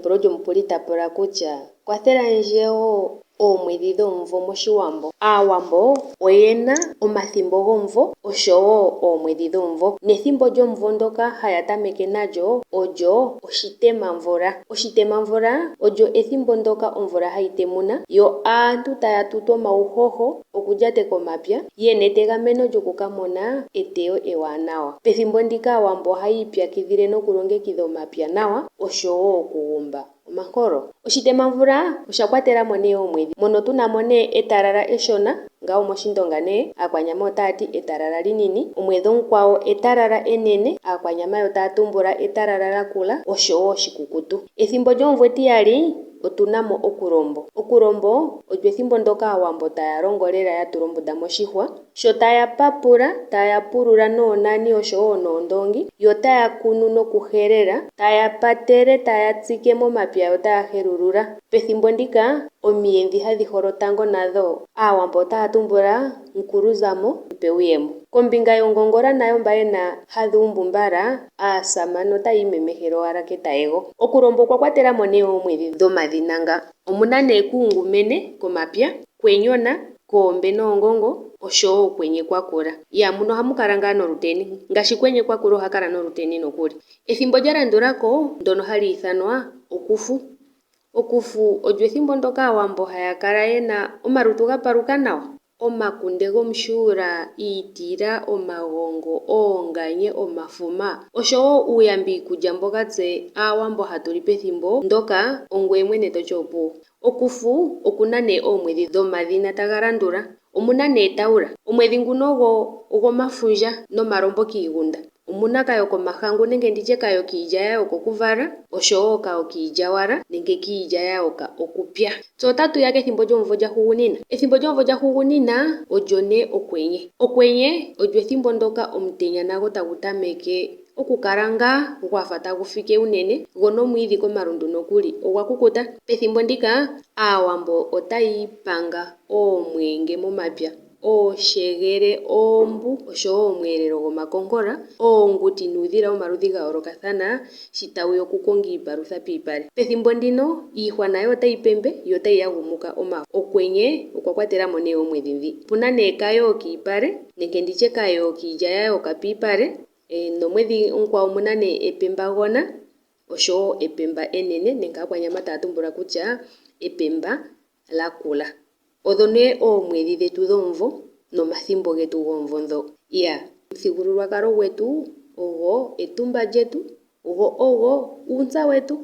epulo lyomukuli tapula kutya kwathelandje wo oomwedhi dhomumvo moshiwambo. Aawambo oyena omathimbo gomumvo oshowo oomwedhi dhomumvo, nethimbo lyomumvo ndoka haya tameke nalyo olyo oshitemamvula. Oshitemamvula olyo ethimbo ndoka omvula hayi temuna yo aantu taya tutu omauhoho okulyateka omapya yena etegameno lyokukamona eteyo ewanawa. Pethimbo ndika Aawambo ohaya ipyakidhile nokulongekidha omapya nawa oshowo okugumba omankolo. Oshitemamvula osha kwatelamo oomwedhi mono tunamo etalala eshona, ngawo moshindonga aakwanyama otaya ti etalala linini, omwedhi omukwawo etalala enene, aakwanyama yo taya tumbula etalala lakula oshowo oshikukutu. Ethimbo lyomumvo etiyali otunamo okulombo. Okulombo olyo ethimbo ndoka Aawambo taya longo lela ya tula ombunda moshihwa, sho taya papula, taya pulula noonani oshowo noondongi, yo taya kunu nokuhelela, taya patele, taya tsike momapya yo taya helulula. Pethimbo ndika omiyedhi hadhi holo tango nadho Aawambo otaya tumbula nkulu-zamo mpewuyemo. Kombinga yongongola nayo mba yena hadhi umbu mbala, aasamane otaya imemehele owala ketayego. Okulombo okwa kwatelamo oomwedhi dhomadhina nga. Omuna kuungumene komapya, kwenyona, koombe noongongo oshowo okwenye kwakula. Muno ohamu kala ngaa noluteni, ngaashi kwenye kwakula oha kala noluteni nokuli. Ethimbo lya landulako ndono hali ithanwa okufu. Okufu olyo ethimbo ndoka Aawambo haya kala yena omalutu ga paluka nawa, omakunde gomushuula, iitila, omagongo, oonganye, omafuma oshowo uuyamba iikulya mboka tse Aawambo hatu li pethimbo ndoka ongoye mwene toti opuwo. Okufu okuna oomwedhi dhomadhina taga landula. Omuna Taula, omwedhi nguno ogo mafundja nomalombo kiigunda. Omuna kayo komahangu nenge nditye kayo kiilya ya yoka okuvala oshowo kayo kiilyawala nenge kiilya ya yoka okupya. Tse otatu ya kethimbo lyomumvo lyahugunina. Ethimbo lyomumvo lyahugunina olyo okwenye. Okwenye olyo ethimbo ndoka omutenya nago tagu tameke okukala ngaa gwafa tagu fike unene, go nomwiidhi komalundu nokuli ogwa kukuta. Pethimbo ndika Aawambo otaya ipanga oomwenge momapya, ooshegele, oombu oshowo omweelelo gomakonkola, oonguti nuudhila womaludhi ga yoolokathana shi tawu ya okukonga iipalutha piipale. Pethimbo ndino iihwa nayo otayi pembe yo otayi yagumuka omafo. Okwenye okwa kwatelamo oomwedhi dhi. Opuna kayo kiipale nenge nditye kayo kiilya ya yoka piipale, nomwedhi omukwawo omuna epembagona oshowo epemba enene nenge aakwanyama taya tumbula kutya epemba lakula. Odho oomwedhi dhetu dhomumvo nomathimbo getu gomumvo dho. Omuthigululwakalo gwetu ogo etumba lyetu, ogo uuntsa wetu.